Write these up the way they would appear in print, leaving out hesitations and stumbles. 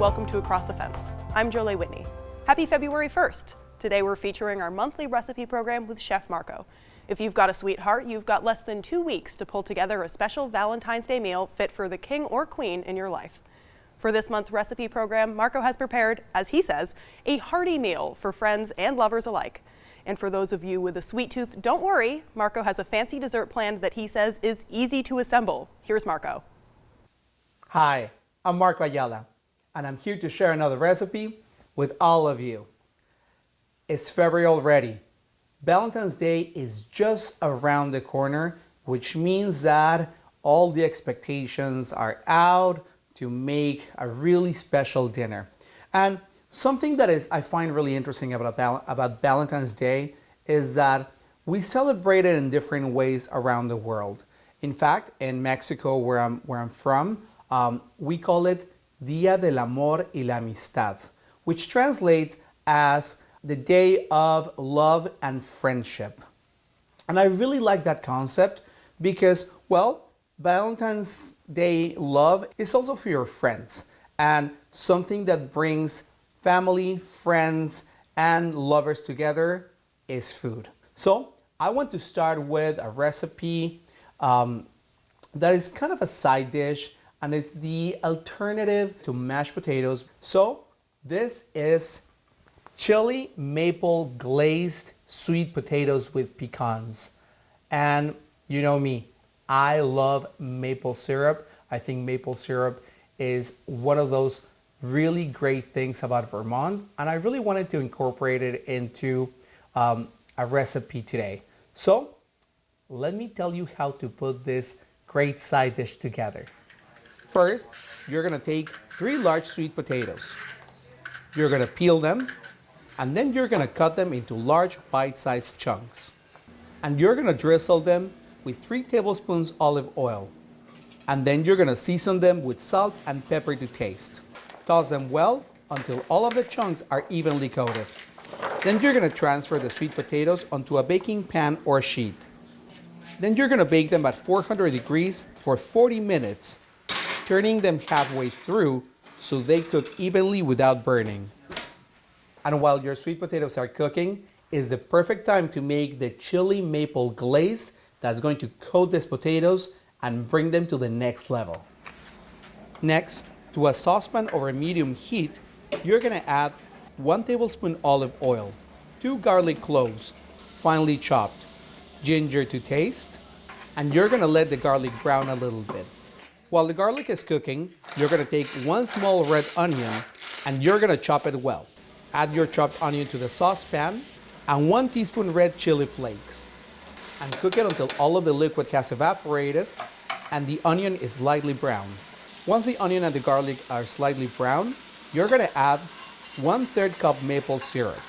and welcome to Across the Fence. I'm Jolie Whitney. Happy February 1st. Today we're featuring our monthly recipe program with Chef Marco. If you've got a sweetheart, you've got less than 2 weeks to pull together a special Valentine's Day meal fit for the king or queen in your life. For this month's recipe program, Marco has prepared, as he says, a hearty meal for friends and lovers alike. And for those of you with a sweet tooth, don't worry, Marco has a fancy dessert planned that he says is easy to assemble. Here's Marco. Hi, I'm Marco Ayala, and I'm here to share another recipe with all of you. It's February already. Valentine's Day is just around the corner, which means that all the expectations are out to make a really special dinner. And something that I find really interesting about Valentine's Day is that we celebrate it in different ways around the world. In fact, in Mexico, where I'm from, we call it Día del Amor y la Amistad, which translates as the day of love and friendship. And I really like that concept because, well, Valentine's Day love is also for your friends and something that brings family, friends, and lovers together is food. So I want to start with a recipe that is kind of a side dish, and it's the alternative to mashed potatoes. So this is chili maple glazed sweet potatoes with pecans. And you know me, I love maple syrup. I think maple syrup is one of those really great things about Vermont, and I really wanted to incorporate it into a recipe today. So let me tell you how to put this great side dish together. First, you're gonna take 3 large sweet potatoes. You're gonna peel them, and then you're gonna cut them into large bite-sized chunks. And you're gonna drizzle them with 3 tablespoons olive oil. And then you're gonna season them with salt and pepper to taste. Toss them well until all of the chunks are evenly coated. Then you're gonna transfer the sweet potatoes onto a baking pan or sheet. Then you're gonna bake them at 400 degrees for 40 minutes, turning them halfway through so they cook evenly without burning. And while your sweet potatoes are cooking, is the perfect time to make the chili maple glaze that's going to coat these potatoes and bring them to the next level. Next, to a saucepan over medium heat, you're gonna add 1 tablespoon olive oil, 2 garlic cloves, finely chopped, ginger to taste, and you're gonna let the garlic brown a little bit. While the garlic is cooking, you're gonna take 1 small red onion and you're gonna chop it well. Add your chopped onion to the saucepan and 1 teaspoon red chili flakes. And cook it until all of the liquid has evaporated and the onion is lightly brown. Once the onion and the garlic are slightly brown, you're gonna add 1/3 cup maple syrup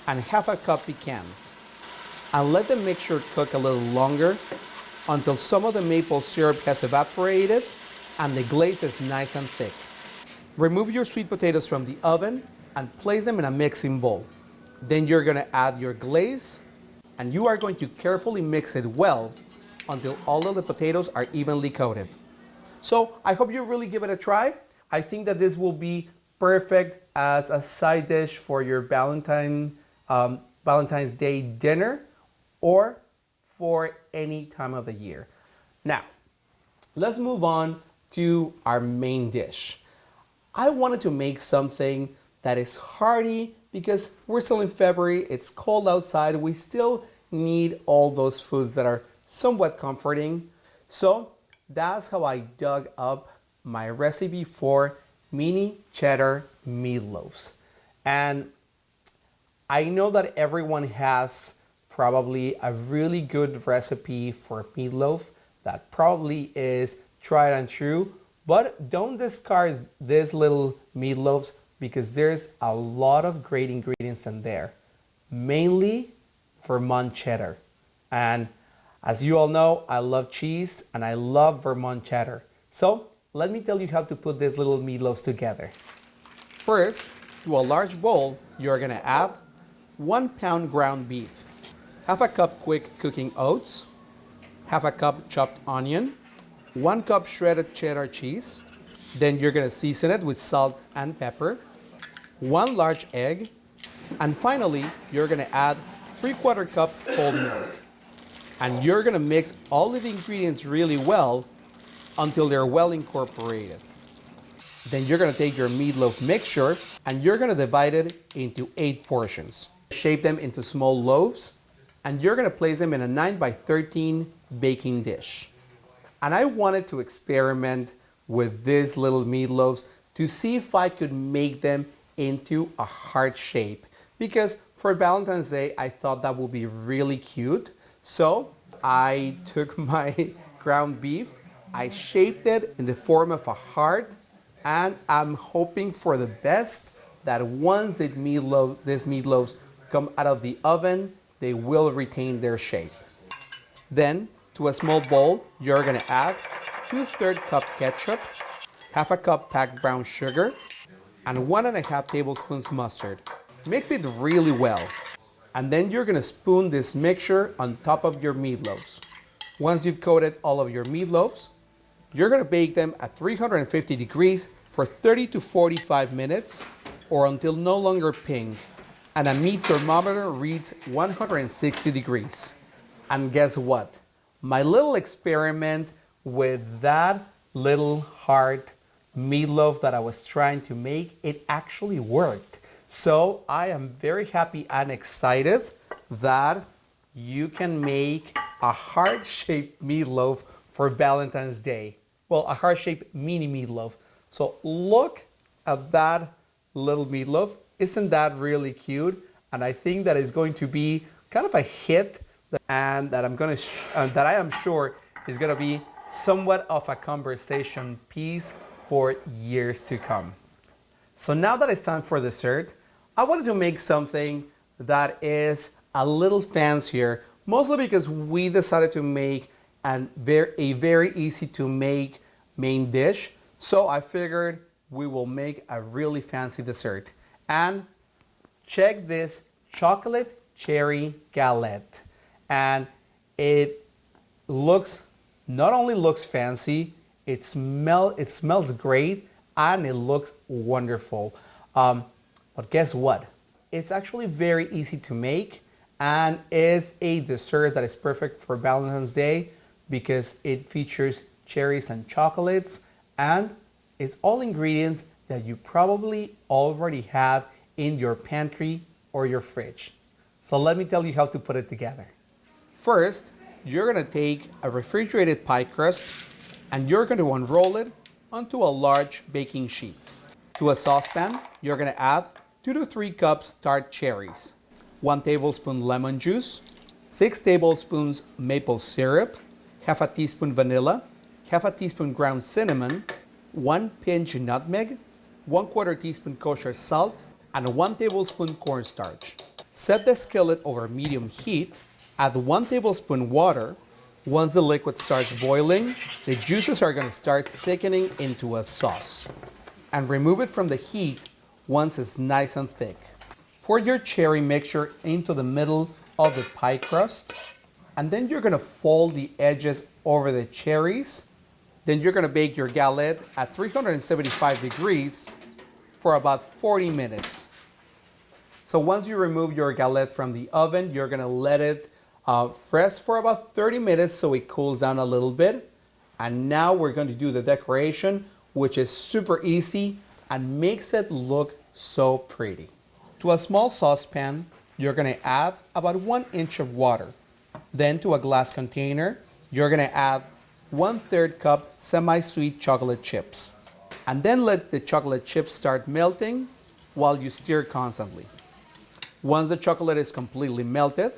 and 1/2 cup pecans. And let the mixture cook a little longer until some of the maple syrup has evaporated and the glaze is nice and thick. Remove your sweet potatoes from the oven and place them in a mixing bowl. Then you're gonna add your glaze and you are going to carefully mix it well until all of the potatoes are evenly coated. So I hope you really give it a try. I think that this will be perfect as a side dish for your Valentine's Day dinner or for any time of the year. Now, let's move on to our main dish. I wanted to make something that is hearty because we're still in February, it's cold outside, we still need all those foods that are somewhat comforting. So that's how I dug up my recipe for mini cheddar meatloaves. And I know that everyone has probably a really good recipe for meatloaf that probably is tried and true, but don't discard these little meatloaves because there's a lot of great ingredients in there, mainly Vermont cheddar. And as you all know, I love cheese and I love Vermont cheddar. So let me tell you how to put these little meatloaves together. First, to a large bowl, you're gonna add 1 pound ground beef, 1/2 cup quick cooking oats, 1/2 cup chopped onion, 1 cup shredded cheddar cheese, Then you're gonna season it with salt and pepper, 1 large egg, and finally, you're gonna add 3/4 cup whole milk. And you're gonna mix all of the ingredients really well until they're well incorporated. Then you're gonna take your meatloaf mixture and you're gonna divide it into 8 portions. Shape them into small loaves and you're gonna place them in a 9 by 13 baking dish. And I wanted to experiment with these little meatloaves to see if I could make them into a heart shape. Because for Valentine's Day, I thought that would be really cute. So I took my ground beef, I shaped it in the form of a heart, and I'm hoping for the best that once these meatloaves come out of the oven, they will retain their shape. Then, to a small bowl, you're gonna add 2/3 cup ketchup, 1/2 cup packed brown sugar, and 1.5 tablespoons mustard. Mix it really well. And then you're gonna spoon this mixture on top of your meatloaves. Once you've coated all of your meatloaves, you're gonna bake them at 350 degrees for 30 to 45 minutes or until no longer pink. And a meat thermometer reads 160 degrees. And guess what? My little experiment with that little heart meatloaf that I was trying to make, it actually worked. So I am very happy and excited that you can make a heart-shaped meatloaf for Valentine's Day. Well, a heart-shaped mini meatloaf. So look at that little meatloaf. Isn't that really cute? And I think that is going to be kind of a hit, and that I am sure is going to be somewhat of a conversation piece for years to come. So now that it's time for dessert, I wanted to make something that is a little fancier, mostly because we decided to make a very easy to make main dish. So I figured we will make a really fancy dessert. And check this chocolate cherry galette. And it not only looks fancy, it smells great, and it looks wonderful. But guess what? It's actually very easy to make, and is a dessert that is perfect for Valentine's Day because it features cherries and chocolates, and it's all ingredients that you probably already have in your pantry or your fridge. So let me tell you how to put it together. First, you're gonna take a refrigerated pie crust and you're going to unroll it onto a large baking sheet. To a saucepan, you're gonna add 2 to 3 cups tart cherries, 1 tablespoon lemon juice, 6 tablespoons maple syrup, 1/2 teaspoon vanilla, 1/2 teaspoon ground cinnamon, 1 pinch nutmeg, 1/4 teaspoon kosher salt, and 1 tablespoon cornstarch. Set the skillet over medium heat, add 1 tablespoon water. Once the liquid starts boiling, the juices are going to start thickening into a sauce. And remove it from the heat once it's nice and thick. Pour your cherry mixture into the middle of the pie crust, and then you're going to fold the edges over the cherries. Then you're going to bake your galette at 375 degrees for about 40 minutes. So once you remove your galette from the oven, you're going to let it rest for about 30 minutes so it cools down a little bit. And now we're going to do the decoration, which is super easy and makes it look so pretty. To a small saucepan, you're going to add about 1 inch of water. Then to a glass container, you're going to add 1/3 cup semi-sweet chocolate chips. And then let the chocolate chips start melting while you stir constantly. Once the chocolate is completely melted,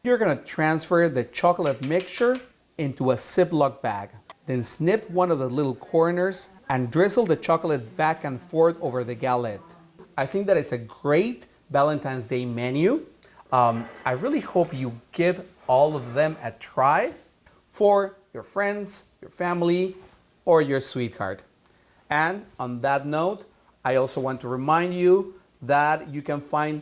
you're going to transfer the chocolate mixture into a Ziploc bag. Then snip one of the little corners and drizzle the chocolate back and forth over the galette. I think that is a great Valentine's Day menu. I really hope you give all of them a try for your friends, your family, or your sweetheart. And on that note, I also want to remind you that you can find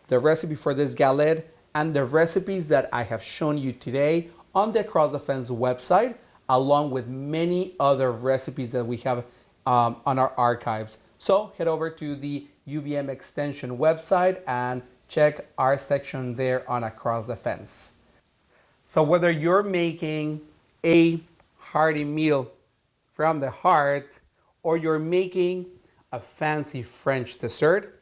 the recipe for this galette and the recipes that I have shown you today on the Across the Fence website, along with many other recipes that we have on our archives. So head over to the UVM Extension website and check our section there on Across the Fence. So whether you're making a hearty meal from the heart or you're making a fancy French dessert,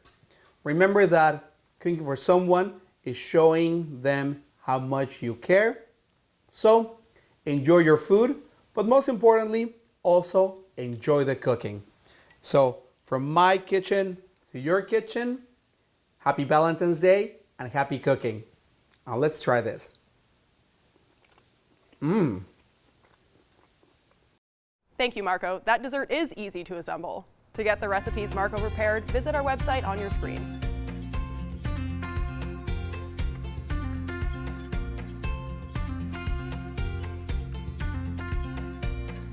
remember that cooking for someone is showing them how much you care. So enjoy your food, but most importantly, also enjoy the cooking. So from my kitchen to your kitchen, happy Valentine's Day and happy cooking. Now let's try this. Thank you, Marco. That dessert is easy to assemble. To get the recipes Marco prepared, visit our website on your screen.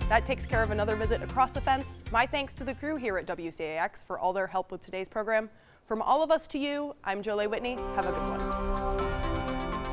That takes care of another visit across the fence. My thanks to the crew here at WCAX for all their help with today's program. From all of us to you, I'm Jolie Whitney. Have a good one.